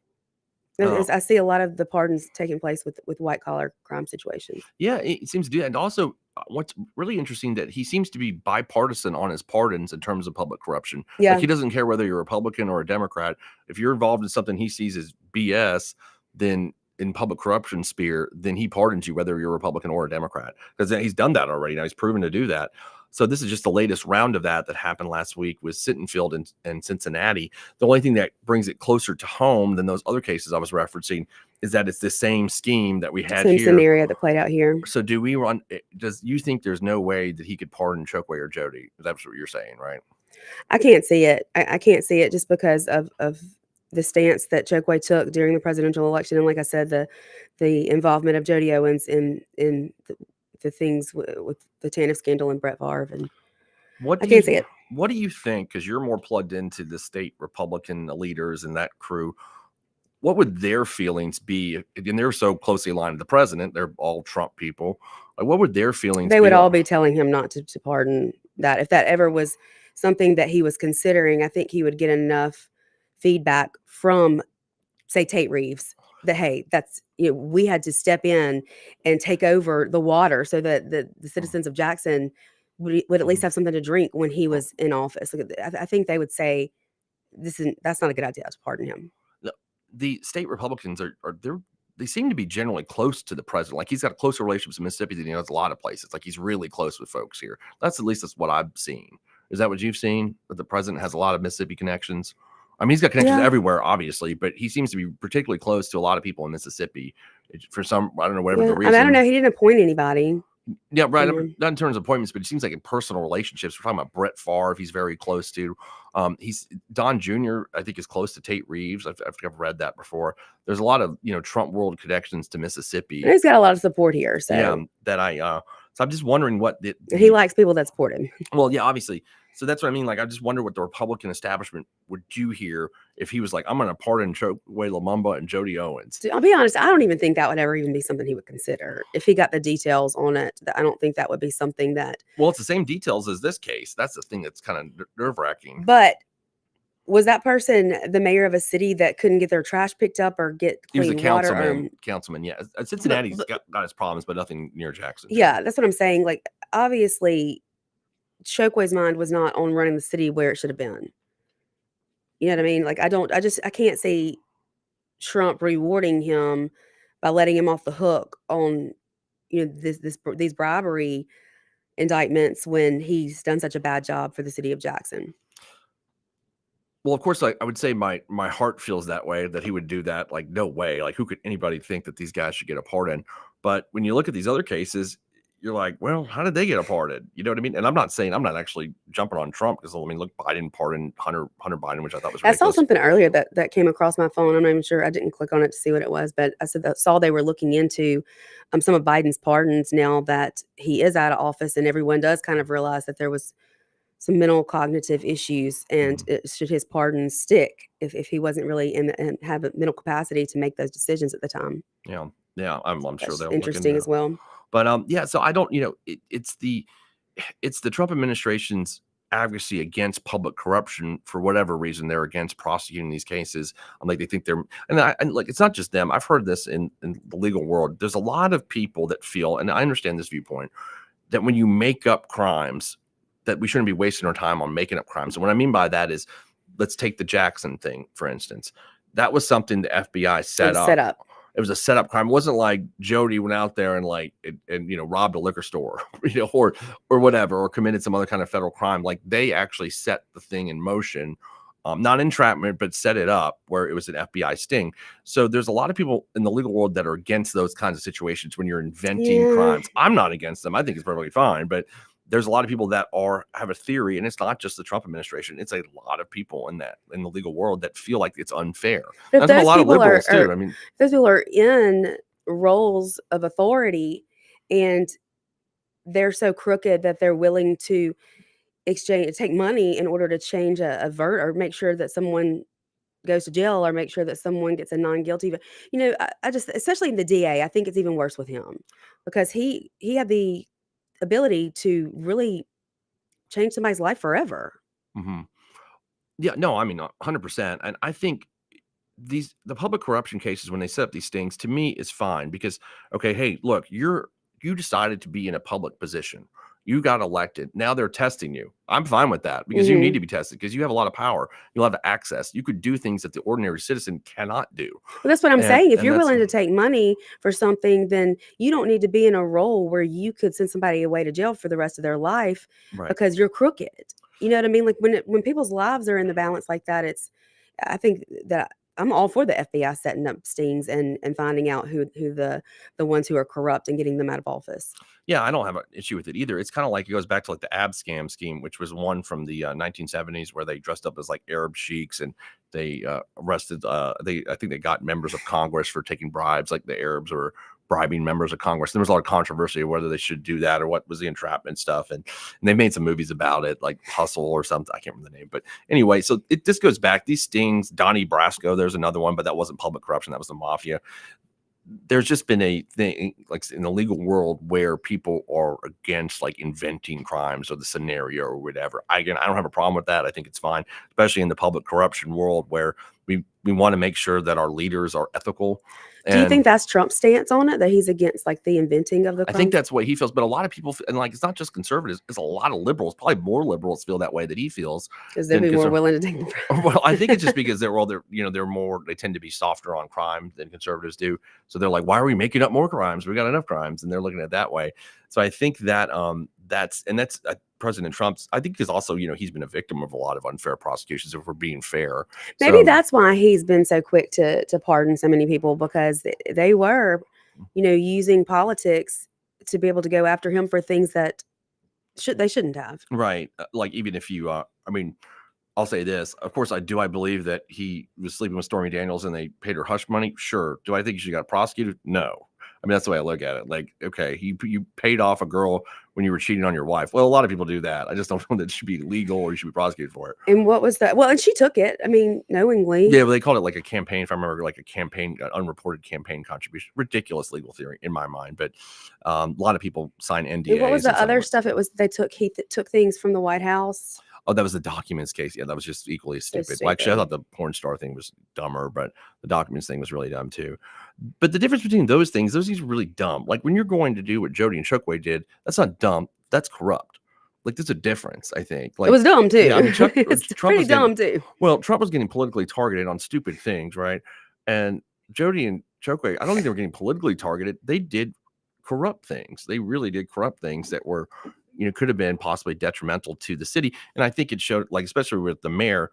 S1: I see a lot of the pardons taking place with white collar crime situations.
S2: Yeah, it seems to do that. And also, what's really interesting, that he seems to be bipartisan on his pardons in terms of public corruption.
S1: Yeah.
S2: Like, he doesn't care whether you're a Republican or a Democrat. If you're involved in something he sees as BS, then in public corruption sphere, then he pardons you whether you're a Republican or a Democrat, because he's done that already. Now he's proven to do that. So this is just the latest round of that happened last week with Sittenfield and Cincinnati. The only thing that brings it closer to home than those other cases I was referencing is that it's the same scheme that we had here.
S1: Same scenario that played out here.
S2: So does you think there's no way that he could pardon Chokwe or Jody? That's what you're saying, right?
S1: I can't see it. I can't see it just because of the stance that Chokwe took during the presidential election. And like I said, the involvement of Jody Owens in the things with the TANF scandal and Brett Favre, and I can't see it.
S2: What do you think? Because you're more plugged into the state Republican leaders and that crew. What would their feelings be? And they're so closely aligned to the president. They're all Trump people. Like, what would their feelings be?
S1: They would all be telling him not to pardon that. If that ever was something that he was considering, I think he would get enough feedback from, say, Tate Reeves, that, hey, that's, we had to step in and take over the water so that the citizens of Jackson would at least have something to drink when he was in office. I think they would say that's not a good idea to pardon him.
S2: The state Republicans they seem to be generally close to the president. Like, he's got a closer relationship with Mississippi than he does a lot of places. Like, he's really close with folks here. That's what I've seen. Is that what you've seen? That the president has a lot of Mississippi connections? I mean, he's got connections everywhere, obviously, but he seems to be particularly close to a lot of people in Mississippi for some, I don't know, whatever the reason.
S1: I don't know. He didn't appoint anybody.
S2: Yeah, right. Not in terms of appointments, but it seems like in personal relationships. We're talking about Brett Favre. He's very close to. He's Don Jr. I think is close to Tate Reeves. I've read that before. There's a lot of Trump world connections to Mississippi.
S1: And he's got a lot of support here. So
S2: so I'm just wondering what
S1: he likes people that support him.
S2: Well, yeah, obviously. So that's what I mean. Like, I just wonder what the Republican establishment would do here if he was like, I'm going to pardon Chokwe Lumumba and Jody Owens.
S1: I'll be honest, I don't even think that would ever even be something he would consider. If he got the details on it, I don't think that would be something that...
S2: Well, it's the same details as this case. That's the thing that's kind of nerve-wracking.
S1: But was that person the mayor of a city that couldn't get their trash picked up or get
S2: He was a
S1: clean water?
S2: councilman. Yeah, Cincinnati's got its problems, but nothing near Jackson.
S1: Yeah, that's what I'm saying. Like, obviously, Chokwe's mind was not on running the city where it should have been. You know what I mean? Like, I can't see Trump rewarding him by letting him off the hook on, these bribery indictments when he's done such a bad job for the city of Jackson.
S2: Well, of course, I would say my heart feels that way, that he would do that. Like, no way. Like, who could anybody think that these guys should get a pardon? But when you look at these other cases, you're like, well, how did they get a pardon? You know what I mean? And I'm not actually jumping on Trump because, I mean, look, Biden pardoned Hunter Biden, which I thought was ridiculous.
S1: I saw something earlier that came across my phone. I'm not even sure. I didn't click on it to see what it was, but I saw they were looking into some of Biden's pardons now that he is out of office, and everyone does kind of realize that there was some mental cognitive issues, and should his pardon stick if he wasn't really and have a mental capacity to make those decisions at the time.
S2: Yeah, I'm sure they'll
S1: interesting
S2: look
S1: as well.
S2: But so I don't, it's the Trump administration's advocacy against public corruption. For whatever reason, they're against prosecuting these cases. Like, they think they're, and like, it's not just them. I've heard this in the legal world. There's a lot of people that feel, and I understand this viewpoint, that when you make up crimes, that we shouldn't be wasting our time on making up crimes. And what I mean by that is, let's take the Jackson thing, for instance. That was something the FBI set up. It was a setup crime. It wasn't like Jody went out there and robbed a liquor store, or whatever, or committed some other kind of federal crime. Like, they actually set the thing in motion, not entrapment, but set it up where it was an FBI sting. So there's a lot of people in the legal world that are against those kinds of situations when you're inventing crimes. I'm not against them. I think it's perfectly fine, but there's a lot of people that have a theory, and it's not just the Trump administration. It's a lot of people in the legal world that feel like it's unfair. That's a lot of liberals too. I mean,
S1: those people are in roles of authority, and they're so crooked that they're willing to take money in order to change a verdict, or make sure that someone goes to jail, or make sure that someone gets a non-guilty. I just, especially the DA, I think it's even worse with him, because he had the ability to really change somebody's life forever.
S2: Mm-hmm. Yeah, no, I mean, 100%. And I think the public corruption cases, when they set up these stings, to me is fine, because, okay, hey, look, you decided to be in a public position. You got elected. Now they're testing you. I'm fine with that, because you need to be tested, because you have a lot of power. You'll have access. You could do things that the ordinary citizen cannot do.
S1: Well, that's what I'm saying. If you're willing to take money for something, then you don't need to be in a role where you could send somebody away to jail for the rest of their life because you're crooked. You know what I mean? Like, when people's lives are in the balance like that, I think that I'm all for the FBI setting up stings and finding out who the ones who are corrupt and getting them out of office.
S2: Yeah, I don't have an issue with it either. It's kind of like, it goes back to like the ab scam scheme, which was one from the 1970s, where they dressed up as like Arab sheiks, and they arrested. I think they got members of Congress for taking bribes. Like, the Arabs were bribing members of Congress. There was a lot of controversy of whether they should do that, or what was the entrapment stuff. And they made some movies about it, like Hustle or something. I can't remember the name. But anyway, so this goes back. These stings, Donnie Brasco, there's another one, but that wasn't public corruption. That was the mafia. There's just been a thing, like, in the legal world, where people are against, like, inventing crimes or the scenario or whatever. I don't have a problem with that. I think it's fine, especially in the public corruption world, where we want to make sure that our leaders are ethical.
S1: Do you think that's Trump's stance on it, that he's against, like, the inventing of the crime?
S2: I think that's what he feels, but a lot of people, and like, it's not just conservatives, it's a lot of liberals, probably more liberals, feel that way that he feels,
S1: because they'd be more willing to take the crime.
S2: Well, I think it's just because they tend to be softer on crime than conservatives do. So they're like, why are we making up more crimes? We got enough crimes, and they're looking at it that way. So I think that that's President Trump's, I think, is also, he's been a victim of a lot of unfair prosecutions, if we're being fair.
S1: Maybe that's why he's been so quick to pardon so many people, because they were, using politics to be able to go after him for things that they shouldn't have.
S2: Right. Like, even if you, I'll say this. Of course, I believe that he was sleeping with Stormy Daniels and they paid her hush money. Sure. Do I think she got prosecuted? No. I mean, that's the way I look at it. Like, okay, you paid off a girl when you were cheating on your wife. Well, a lot of people do that. I just don't know that it should be legal or you should be prosecuted for it.
S1: And what was that? Well, and she took it, I mean, knowingly.
S2: Yeah, but they called it like a campaign, if I remember, like an unreported campaign contribution. Ridiculous legal theory in my mind. But a lot of people sign NDAs.
S1: What was the other stuff? It was he took things from the White House.
S2: Oh, that was the documents case. Yeah, that was just equally stupid.
S1: It's
S2: Well, actually, I
S1: stupid.
S2: thought the porn star thing was dumber, but the documents thing was really dumb too. But the difference between those things are really dumb. Like when you're going to do what Jody and Chokwe did, that's not dumb. That's corrupt. Like there's a difference, I think. Like
S1: It was dumb too.
S2: Yeah, I mean,
S1: It's
S2: Trump
S1: pretty
S2: was getting,
S1: dumb too.
S2: well, Trump was getting politically targeted on stupid things, right? And Jody and Chokwe, I don't think they were getting politically targeted. They did corrupt things. They really did corrupt things that were, could have been possibly detrimental to the city. And I think it showed, like, especially with the mayor,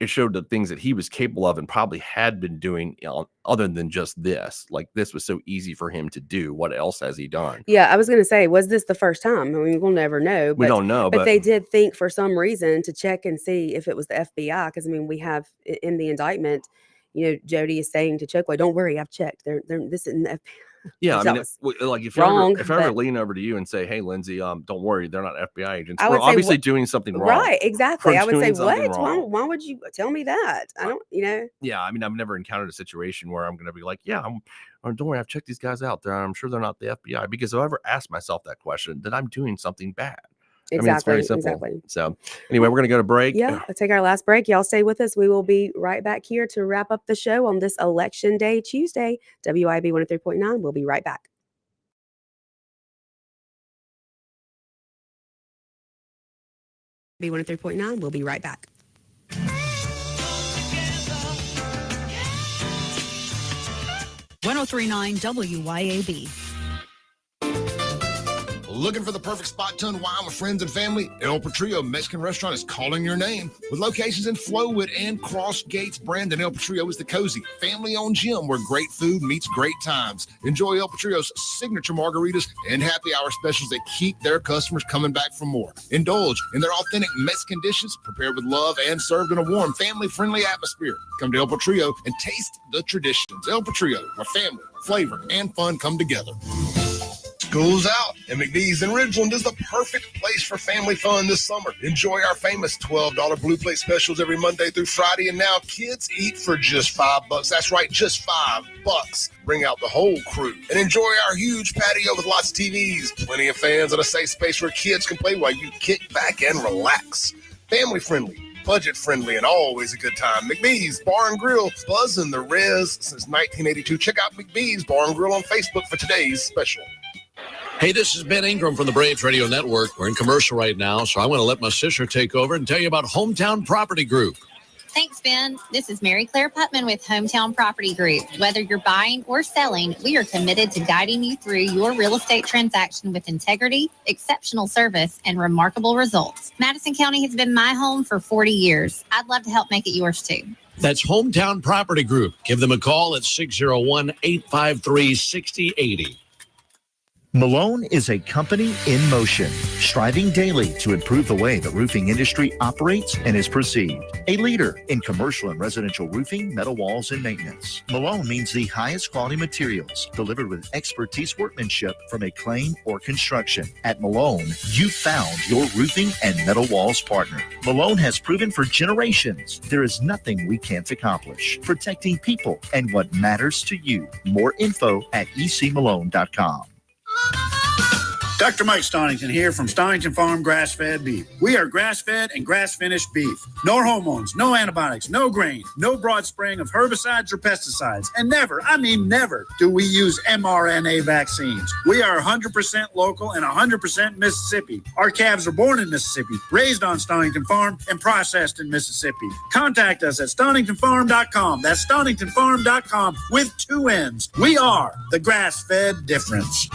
S2: it showed the things that he was capable of and probably had been doing other than just this. Like this was so easy for him to do. What else has he done?
S1: Yeah, I was going to say, was this the first time? I mean, we'll never know.
S2: We don't know,
S1: but they did think for some reason to check and see if it was the FBI. Because I mean, we have in the indictment, Jody is saying to Chokwe, "Don't worry, I've checked. This isn't the FBI."
S2: Yeah, I mean, like if I ever
S1: but-
S2: lean over to you and say, "Hey, Lindsay, don't worry, they're not FBI agents,"
S1: I
S2: we're
S1: would say,
S2: obviously doing something wrong.
S1: Right, exactly.
S2: We're
S1: I would say,
S2: doing something
S1: what?
S2: wrong.
S1: Why would you tell me that? I don't,
S2: Yeah, I mean, I've never encountered a situation where I'm going to be like, "Yeah, don't worry, I've checked these guys out. I'm sure they're not the FBI." Because if I ever ask myself that question, then I'm doing something bad.
S1: Exactly.
S2: I mean, it's very simple.
S1: Exactly.
S2: So anyway, we're going to go to break.
S1: Yeah, let's take our last break. Y'all stay with us. We will be right back here to wrap up the show on this Election Day, Tuesday. WIB 103.9. We'll be right back. B103.9. We'll be right back.
S3: $103.9 WYAB.
S4: Looking for the perfect spot to unwind with friends and family? El Patrio Mexican Restaurant is calling your name. With locations in Flowood and Cross Gates, Brandon, El Patrio is the cozy, family-owned gym where great food meets great times. Enjoy El Patrio's signature margaritas and happy hour specials that keep their customers coming back for more. Indulge in their authentic Mexican dishes prepared with love and served in a warm, family-friendly atmosphere. Come to El Patrio and taste the traditions. El Patrio, where family, flavor, and fun come together. School's out, and McDee's in Ridgeland is the perfect place for family fun this summer. Enjoy our famous $12 Blue Plate specials every Monday through Friday, and now kids eat for just $5. That's right, just $5. Bring out the whole crew and enjoy our huge patio with lots of TVs, plenty of fans, and a safe space where kids can play while you kick back and relax. Family friendly, budget friendly, and always a good time. McBee's Bar and Grill, buzzing the res since 1982. Check out McBee's Bar and Grill on Facebook for today's special.
S5: Hey, this is Ben Ingram from the Braves Radio Network. We're in commercial right now, so I want to let my sister take over and tell you about Hometown Property Group.
S6: Thanks, Ben. This is Mary Claire Putman with Hometown Property Group. Whether you're buying or selling, we are committed to guiding you through your real estate transaction with integrity, exceptional service, and remarkable results. Madison County has been my home for 40 years. I'd love to help make it yours too.
S5: That's Hometown Property Group. Give them a call at 601-853-6080.
S7: Malone is a company in motion, striving daily to improve the way the roofing industry operates and is perceived. A leader in commercial and residential roofing, metal walls, and maintenance. Malone means the highest quality materials delivered with expertise workmanship from a claim or construction. At Malone, you found your roofing and metal walls partner. Malone has proven for generations there is nothing we can't accomplish, protecting people and what matters to you. More info at ecmalone.com.
S8: Dr. Mike Stonington here from Stonington Farm Grass-Fed Beef. We are grass-fed and grass-finished beef. No hormones, no antibiotics, no grain, no broad spraying of herbicides or pesticides. And never, I mean never, do we use mRNA vaccines. We are 100% local and 100% Mississippi. Our calves are born in Mississippi, raised on Stonington Farm, and processed in Mississippi. Contact us at StoningtonFarm.com. That's StoningtonFarm.com with 2 N's. We are the grass-fed difference.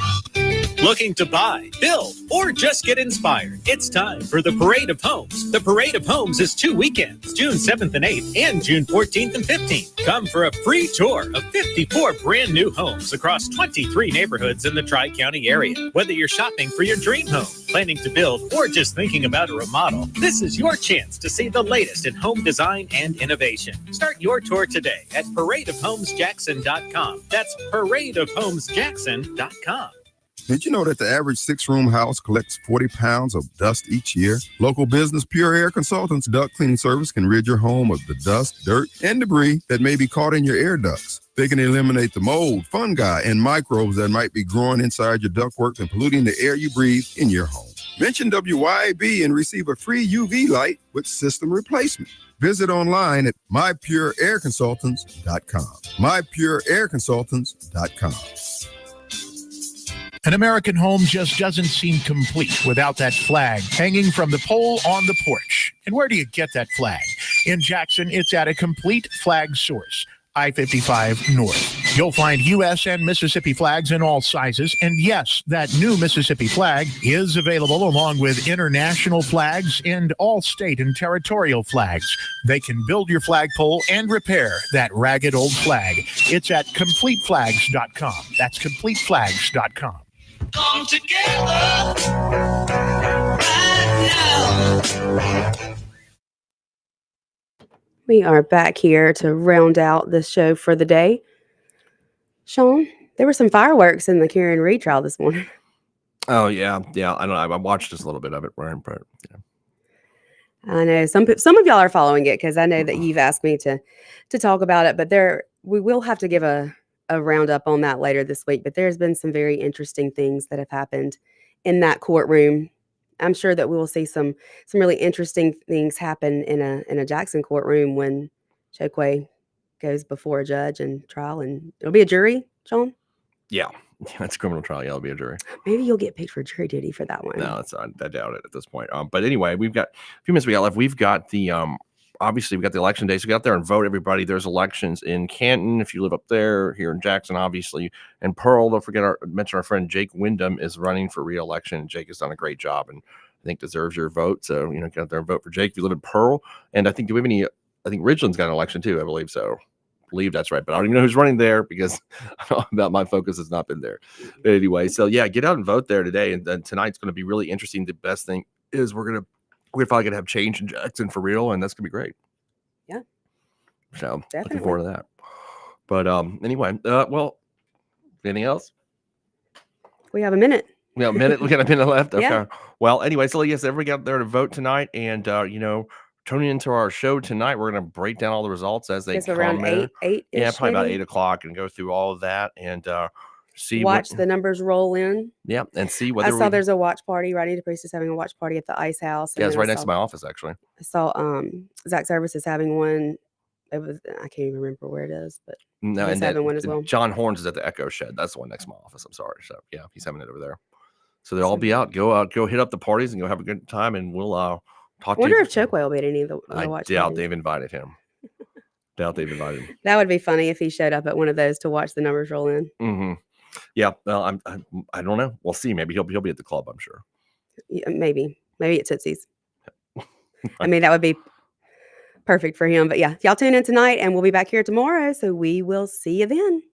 S9: Looking to buy, build, or just get inspired? It's time for the Parade of Homes. The Parade of Homes is 2 weekends, June 7th and 8th, and June 14th and 15th. Come for a free tour of 54 brand new homes across 23 neighborhoods in the Tri-County area. Whether you're shopping for your dream home, planning to build, or just thinking about a remodel, this is your chance to see the latest in home design and innovation. Start your tour today at paradeofhomesjackson.com. That's paradeofhomesjackson.com.
S26: Did you know that the average 6-room house collects 40 pounds of dust each year? Local business Pure Air Consultants duct cleaning service can rid your home of the dust, dirt, and debris that may be caught in your air ducts. They can eliminate the mold, fungi, and microbes that might be growing inside your ductwork and polluting the air you breathe in your home. Mention WYAB and receive a free UV light with system replacement. Visit online at mypureairconsultants.com. mypureairconsultants.com.
S10: An American home just doesn't seem complete without that flag hanging from the pole on the porch. And where do you get that flag? In Jackson, it's at a complete flag source, I-55 North. You'll find U.S. and Mississippi flags in all sizes. And yes, that new Mississippi flag is available along with international flags and all state and territorial flags. They can build your flagpole and repair that ragged old flag. It's at CompleteFlags.com. That's CompleteFlags.com.
S14: Come together right now.
S1: We are back here to round out the show for the day. Sean, there were some fireworks in the Karen Reed trial this morning.
S2: Oh yeah. I don't know. I watched just a little bit of it. But yeah.
S1: I know some of y'all are following it because I know that you've asked me to talk about it. But we will have to give a roundup on that later this week. But there's been some very interesting things that have happened in that courtroom. I'm sure that we will see some really interesting things happen in a Jackson courtroom when Chokwe goes before a judge and trial, and it'll be a jury, Sean.
S2: Yeah, it's a criminal trial. Yeah, it'll be a jury.
S1: Maybe you'll get paid for jury duty for that one.
S2: No, I doubt it at this point. But anyway, we've got a few minutes we got left. We've got the obviously we've got the election day, so get out there and vote, everybody. There's elections in Canton if you live up there, here in Jackson, obviously, and Pearl. Don't forget mention our friend Jake Wyndham is running for re-election. Jake has done a great job and I think deserves your vote. So get out there and vote for Jake if you live in Pearl. And I think I think Ridgeland's got an election too. I believe so. I believe that's right, but I don't even know who's running there because about my focus has not been there. But anyway, so yeah, get out and vote there today, and then tonight's going to be really interesting. The best thing is we're probably gonna have change in Jackson for real, and that's gonna be great.
S1: Yeah.
S2: So
S1: definitely
S2: looking forward to that. But anyway, well, anything else?
S1: We have a minute.
S2: We got a minute. We got a minute left. Okay.
S1: Yeah.
S2: Well, anyway, so yes, everybody got there to vote tonight, and tuning into our show tonight, we're going to break down all the results as they come
S1: around
S2: in.
S1: 8.
S2: Yeah, probably about
S1: maybe?
S2: 8 o'clock, and go through all of that and see.
S1: Watch the numbers roll in.
S2: Yeah, and see whether
S1: I saw there's a watch party. Rodney DePriest is having a watch party at the Ice House.
S2: Yeah, it's right next to my office, actually.
S1: I saw Zach Service is having one. I can't even remember where it is, but
S2: no,
S1: he's having one as well.
S2: John Horn's is at the Echo Shed. That's the one next to my office. I'm sorry. So yeah, he's having it over there. So they'll all be out. Go hit up the parties and go have a good time, and we'll talk.
S1: I wonder if Chokwe will be at any of the watch
S2: I doubt
S1: parties.
S2: they've invited him. Doubt they've invited him.
S1: That would be funny if he showed up at one of those to watch the numbers roll in.
S2: Mm-hmm. Yeah. Well, I don't know. We'll see. Maybe he'll be at the club. I'm sure.
S1: Yeah, maybe at Tootsie's. I mean, that would be perfect for him. But yeah, y'all tune in tonight, and we'll be back here tomorrow. So we will see you then.